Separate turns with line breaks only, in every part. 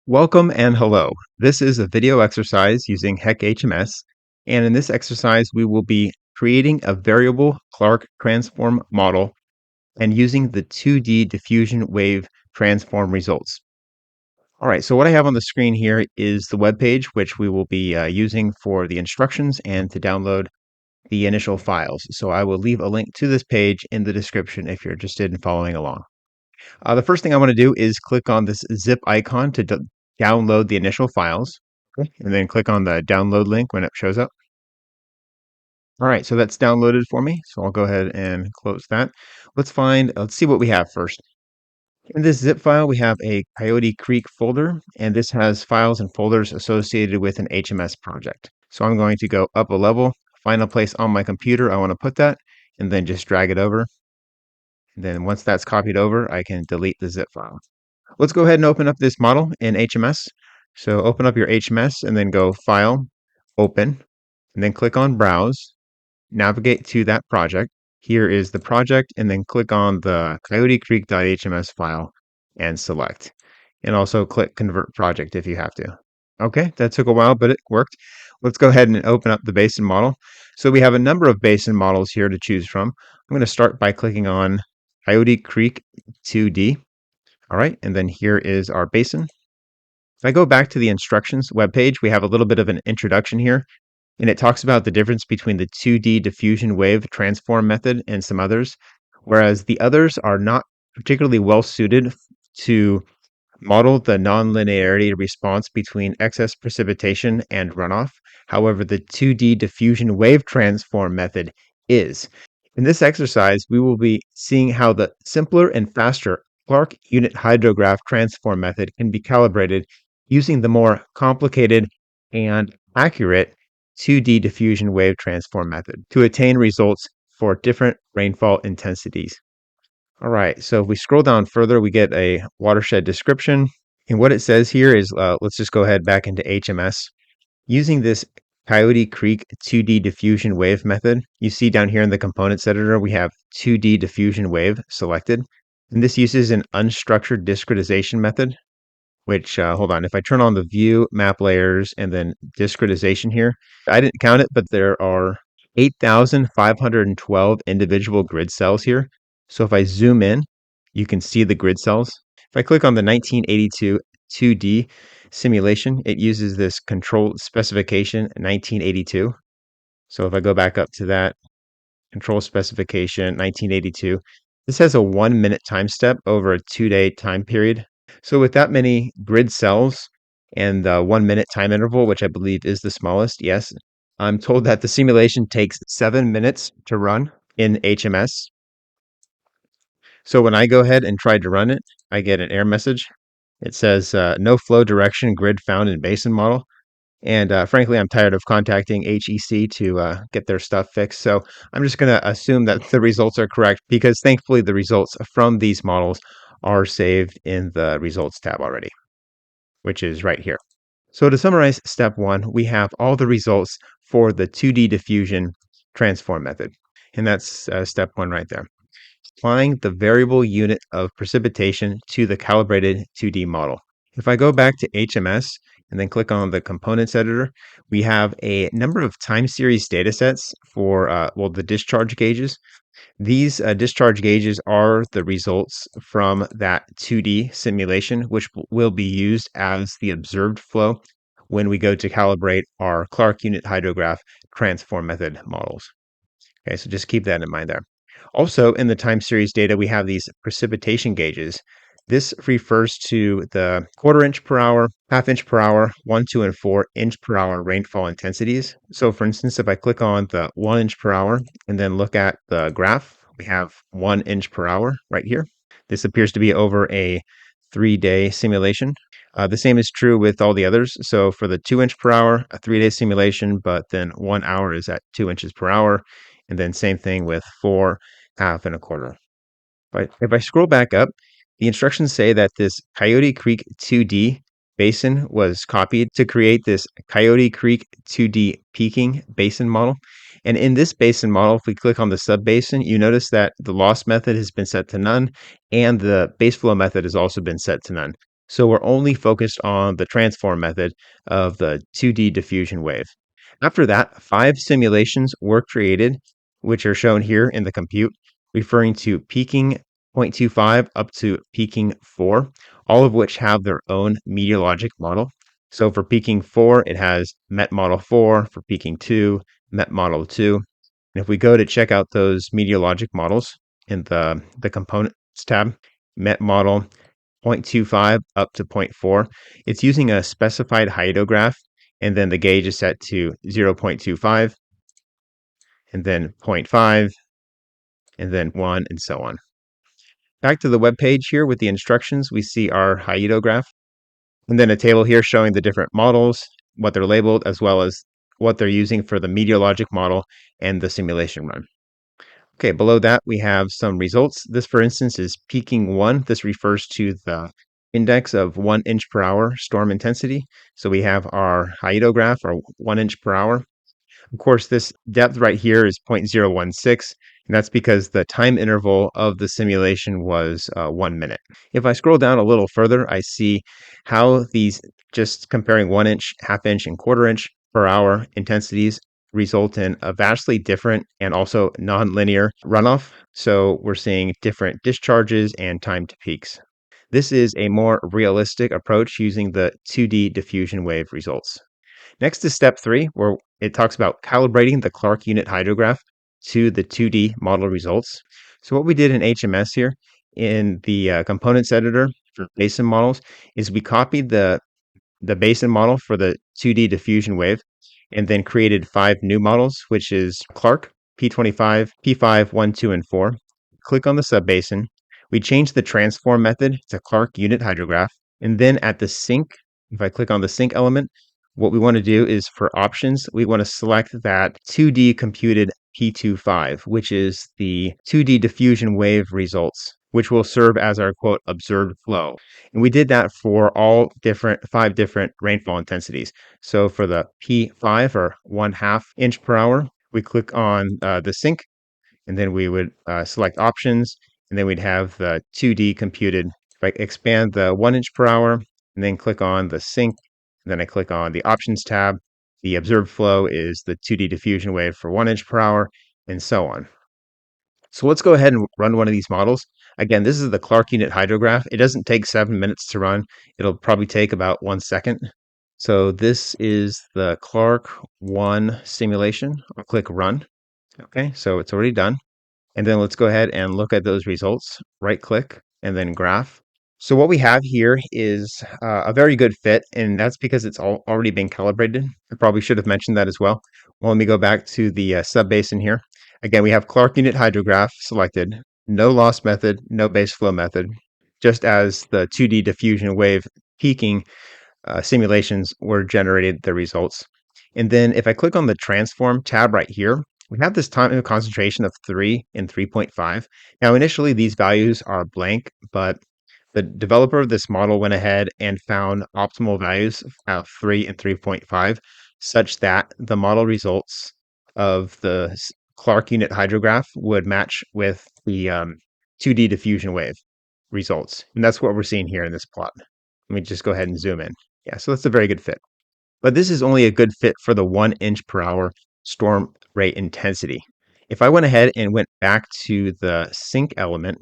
Welcome and hello. This is a video exercise using HEC HMS, and in this exercise we will be creating a variable Clark transform model and using the 2D diffusion wave transform results. All right, so what I have on the screen here is the web page which we will be using for the instructions and to download the initial files. So I will leave a link to this page in the description if you're interested in following along. The first thing I want to do is click on this zip icon to download the initial files. Okay. And then click on the download link when it shows up. All right, so that's downloaded for me. So I'll go ahead and close that. Let's see what we have first. In this zip file, we have a Coyote Creek folder, and this has files and folders associated with an HMS project. So I'm going to go up a level, find a place on my computer I want to put that, and then just drag it over. And then once that's copied over, I can delete the zip file. Let's go ahead and open up this model in HMS. So open up your HMS and then go File, Open, and then click on Browse. Navigate to that project. Here is the project, and then click on the Coyote Creek.hms file and select. And also click Convert Project if you have to. Okay, that took a while, but it worked. Let's go ahead and open up the basin model. So we have a number of basin models here to choose from. I'm going to start by clicking on Coyote Creek 2D. All right, and then here is our basin. If I go back to the instructions webpage, we have a little bit of an introduction here, and it talks about the difference between the 2D diffusion wave transform method and some others, whereas the others are not particularly well suited to model the nonlinearity response between excess precipitation and runoff. However, the 2D diffusion wave transform method is. In this exercise, we will be seeing how the simpler and faster Clark unit hydrograph transform method can be calibrated using the more complicated and accurate 2D diffusion wave transform method to attain results for different rainfall intensities. All right, so if we scroll down further, we get a watershed description. And what it says here is, let's just go ahead back into HMS. Using this Coyote Creek 2D diffusion wave method, you see down here in the components editor, we have 2D diffusion wave selected. And this uses an unstructured discretization method, which, hold on, if I turn on the view, map layers, and then discretization here, I didn't count it, but there are 8,512 individual grid cells here. So if I zoom in, you can see the grid cells. If I click on the 1982 2D simulation, it uses this control specification 1982. So if I go back up to that, control specification 1982, this has a 1 minute time step over a 2-day time period. So with that many grid cells and the 1 minute time interval, which I believe is the smallest, yes, I'm told that the simulation takes 7 minutes to run in HMS. So when I go ahead and try to run it, I get an error message. It says no flow direction grid found in basin model. And frankly, I'm tired of contacting HEC to get their stuff fixed. So I'm just going to assume that the results are correct because thankfully the results from these models are saved in the results tab already, which is right here. So to summarize step one, we have all the results for the 2D diffusion transform method. And that's step one right there. Applying the variable unit of precipitation to the calibrated 2D model. If I go back to HMS and then click on the components editor, we have a number of time series datasets for, the discharge gauges. These discharge gauges are the results from that 2D simulation, which will be used as the observed flow when we go to calibrate our Clark unit hydrograph transform method models. Okay, so just keep that in mind there. Also, in the time series data, we have these precipitation gauges. This refers to the quarter inch per hour, half inch per hour, 1, 2, and 4 inch per hour rainfall intensities. So for instance, if I click on the 1 inch per hour and then look at the graph, we have 1 inch per hour right here. This appears to be over a 3-day simulation. The same is true with all the others. So for the 2 inch per hour, a 3-day simulation, but then 1 hour is at 2 inches per hour. And then same thing with 4, half, and a quarter. But if I scroll back up, the instructions say that this Coyote Creek 2D basin was copied to create this Coyote Creek 2D peaking basin model. And in this basin model, if we click on the sub-basin, you notice that the loss method has been set to none, and the base flow method has also been set to none. So we're only focused on the transform method of the 2D diffusion wave. After that, 5 simulations were created, which are shown here in the compute, referring to peaking 0.25 up to peaking 4, all of which have their own meteorologic model. So for peaking 4, it has Met Model 4, for peaking 2, Met Model 2. And if we go to check out those meteorologic models in the components tab, Met Model 0.25 up to zero point 0.4. It's using a specified hydrograph, and then the gauge is set to 0.25, and then zero point 0.5, and then 1, and so on. Back to the web page here with the instructions, we see our hydrograph, and then a table here showing the different models, what they're labeled, as well as what they're using for the meteorologic model and the simulation run. Okay, below that, we have some results. This, for instance, is peaking 1. This refers to the index of 1 inch per hour storm intensity. So we have our hydrograph, or 1 inch per hour. Of course, this depth right here is 0.016, and that's because the time interval of the simulation was 1 minute. If I scroll down a little further, I see how these, just comparing 1 inch, half inch, and quarter inch per hour intensities result in a vastly different and also nonlinear runoff. So we're seeing different discharges and time to peaks. This is a more realistic approach using the 2D diffusion wave results. Next is step 3, where it talks about calibrating the Clark unit hydrograph to the 2D model results. So what we did in HMS here in the components editor for basin models is we copied the basin model for the 2D diffusion wave and then created 5 new models, which is Clark, P25, P5, 1, 2, and 4. Click on the subbasin. We change the transform method to Clark unit hydrograph. And then at the sync, if I click on the sync element, what we want to do is for options, we want to select that 2D computed P25, which is the 2D diffusion wave results, which will serve as our quote observed flow. And we did that for all 5 different rainfall intensities. So for the P5, or 1/2 inch per hour, we click on the sync, and then we would select options, and then we'd have the 2D computed. If I expand the 1 inch per hour, and then click on the sync, and then I click on the options tab, the observed flow is the 2D diffusion wave for 1 inch per hour, and so on. So let's go ahead and run one of these models. Again, this is the Clark unit hydrograph. It doesn't take 7 minutes to run. It'll probably take about 1 second. So this is the Clark 1 simulation. I'll click run. Okay, so it's already done. And then let's go ahead and look at those results. Right click and then graph. So what we have here is a very good fit, and that's because it's already been calibrated. I probably should have mentioned that as well. Well, let me go back to the subbasin here. Again, we have Clark unit hydrograph selected, no loss method, no base flow method, just as the 2D diffusion wave peaking simulations were generated the results. And then if I click on the transform tab right here, we have this time of concentration of 3 and 3.5. Now, initially, these values are blank, but the developer of this model went ahead and found optimal values of 3 and 3.5, such that the model results of the Clark unit hydrograph would match with the 2D diffusion wave results. And that's what we're seeing here in this plot. Let me just go ahead and zoom in. Yeah, so that's a very good fit. But this is only a good fit for the 1 inch per hour storm rate intensity. If I went ahead and went back to the sync element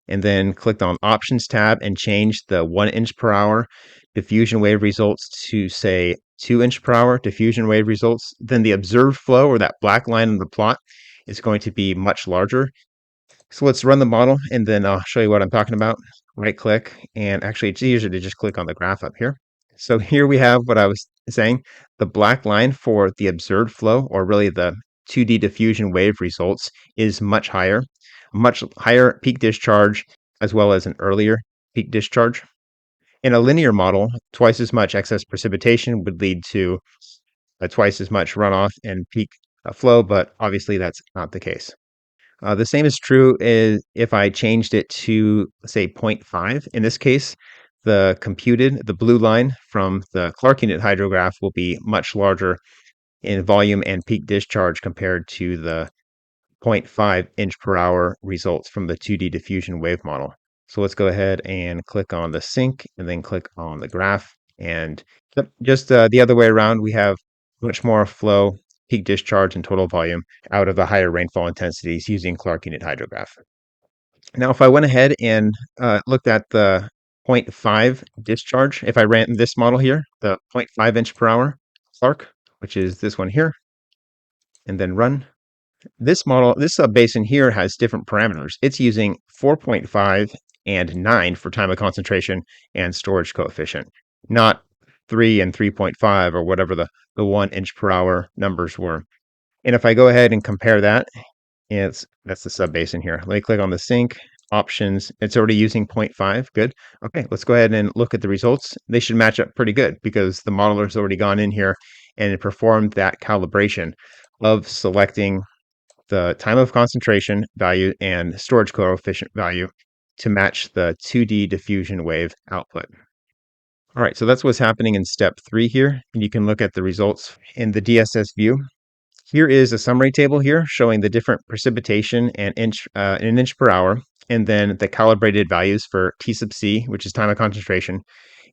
and then clicked on options tab and changed the 1 inch per hour diffusion wave results to say 2 inch per hour diffusion wave results, then the observed flow, or that black line in the plot, is going to be much larger. So let's run the model and then I'll show you what I'm talking about. Right click, and actually it's easier to just click on the graph up here. So here we have what I was saying. The black line for the observed flow, or really the 2D diffusion wave results, is much higher peak discharge, as well as an earlier peak discharge. In a linear model, twice as much excess precipitation would lead to twice as much runoff and peak flow, but obviously that's not the case. The same is true if I changed it to, say, 0.5. In this case, the blue line from the Clark unit hydrograph will be much larger in volume and peak discharge compared to the 0.5 inch per hour results from the 2D diffusion wave model. So let's go ahead and click on the sink and then click on the graph. And yep, just the other way around, we have much more flow, peak discharge, and total volume out of the higher rainfall intensities using Clark unit hydrograph. Now, if I went ahead and looked at the zero point 0.5 discharge, if I ran this model here, the 0.5 inch per hour Clark, which is this one here, and then run. This model, this subbasin here has different parameters. It's using 4.5 and 9 for time of concentration and storage coefficient, not 3 and 3.5 or whatever the 1 inch per hour numbers were. And if I go ahead and compare that, that's the subbasin here. Let me click on the sink options. It's already using 0.5. Good. Okay, let's go ahead and look at the results. They should match up pretty good because the modeler's already gone in here and performed that calibration of selecting the time of concentration value and storage coefficient value to match the 2D diffusion wave output. All right, so that's what's happening in step 3 here. And you can look at the results in the DSS view. Here is a summary table here showing the different precipitation and in inch per hour, and then the calibrated values for T sub C, which is time of concentration,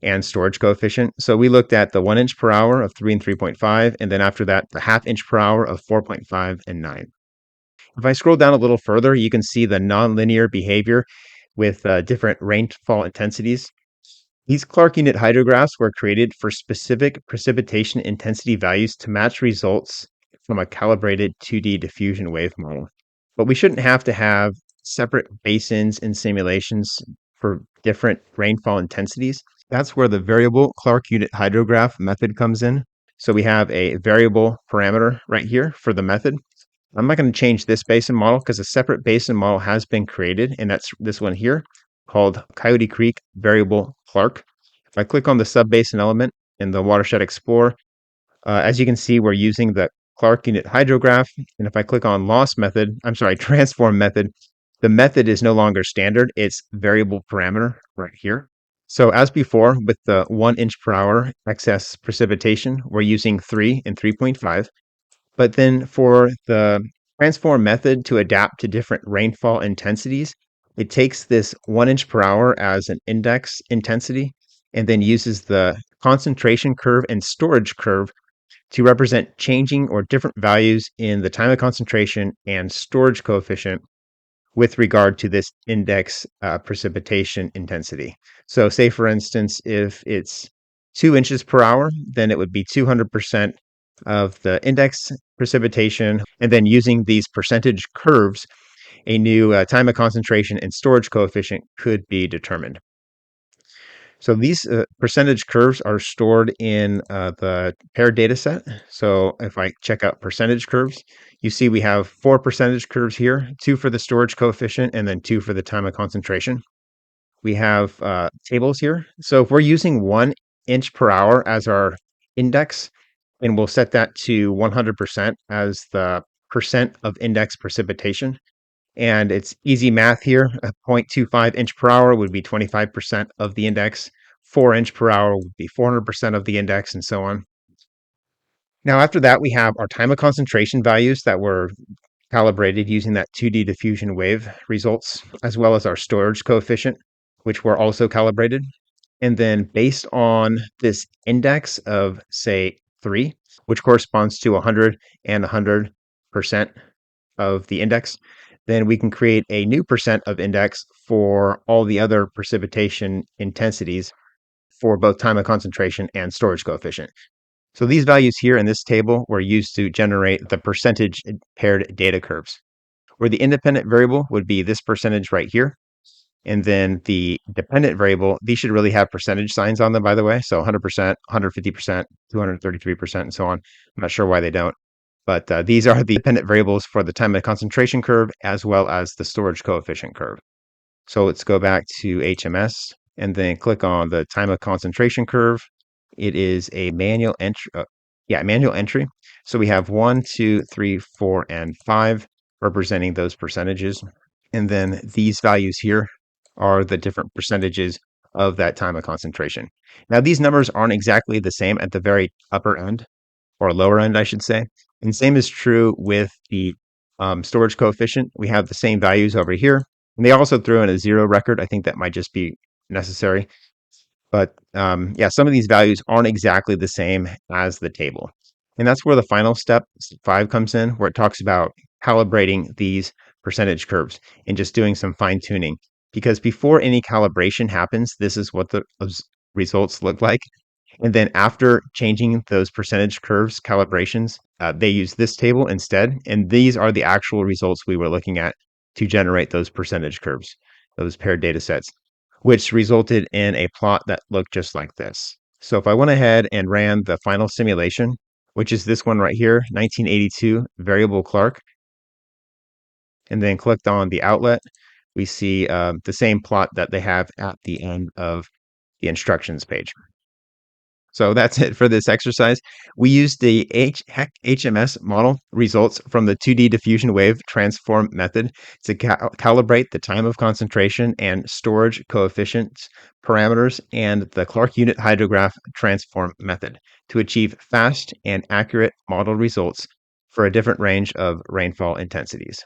and storage coefficient. So we looked at the 1 inch per hour of 3 and 3.5, and then after that, the half inch per hour of 4.5 and 9. If I scroll down a little further, you can see the nonlinear behavior with different rainfall intensities. These Clark unit hydrographs were created for specific precipitation intensity values to match results from a calibrated 2D diffusion wave model. But we shouldn't have to have separate basins and simulations for different rainfall intensities. That's where the variable Clark unit hydrograph method comes in. So we have a variable parameter right here for the method. I'm not going to change this basin model because a separate basin model has been created, and that's this one here called Coyote Creek Variable Clark. If I click on the subbasin element in the Watershed Explorer, as you can see, we're using the Clark unit hydrograph. And if I click on transform method, the method is no longer standard. It's variable parameter right here. So as before, with the 1 inch per hour excess precipitation, we're using 3 and 3.5. But then for the transform method to adapt to different rainfall intensities, it takes this 1 inch per hour as an index intensity and then uses the concentration curve and storage curve to represent changing or different values in the time of concentration and storage coefficient with regard to this index precipitation intensity. So say, for instance, if it's 2 inches per hour, then it would be 200% of the index precipitation. And then using these percentage curves, a new time of concentration and storage coefficient could be determined. So these percentage curves are stored in the paired data set. So if I check out percentage curves, you see we have 4 percentage curves here, 2 for the storage coefficient, and then 2 for the time of concentration. We have tables here. So if we're using 1 inch per hour as our index, and we'll set that to 100% as the percent of index precipitation. And it's easy math here. A 0.25 inch per hour would be 25% of the index. 4 inch per hour would be 400% of the index, and so on. Now, after that, we have our time of concentration values that were calibrated using that 2D diffusion wave results, as well as our storage coefficient, which were also calibrated. And then based on this index of, say, 3, which corresponds to 100 and 100% of the index, then we can create a new percent of index for all the other precipitation intensities for both time of concentration and storage coefficient. So these values here in this table were used to generate the percentage paired data curves, where the independent variable would be this percentage right here. And then the dependent variable, these should really have percentage signs on them, by the way. So 100%, 150%, 233%, and so on. I'm not sure why they don't. But these are the dependent variables for the time of concentration curve as well as the storage coefficient curve. So let's go back to HMS and then click on the time of concentration curve. It is a manual entry. Manual entry. So we have 1, 2, 3, 4, and 5 representing those percentages. And then these values here are the different percentages of that time of concentration. Now, these numbers aren't exactly the same at the very upper end, or lower end, I should say. And same is true with the storage coefficient. We have the same values over here, And they also threw in a zero record. I think that might just be necessary. But yeah, some of these values aren't exactly the same as the table. And that's where the final step, 5, comes in, where it talks about calibrating these percentage curves and just doing some fine tuning. Because before any calibration happens, this is what the results look like. And then after changing those percentage curves calibrations, they use this table instead. And these are the actual results we were looking at to generate those percentage curves, those paired data sets, which resulted in a plot that looked just like this. So if I went ahead and ran the final simulation, which is this one right here, 1982 variable Clark, and then clicked on the outlet, we see the same plot that they have at the end of the instructions page. So that's it for this exercise. We used the HEC HMS model results from the 2D diffusion wave transform method to calibrate the time of concentration and storage coefficients parameters and the Clark unit hydrograph transform method to achieve fast and accurate model results for a different range of rainfall intensities.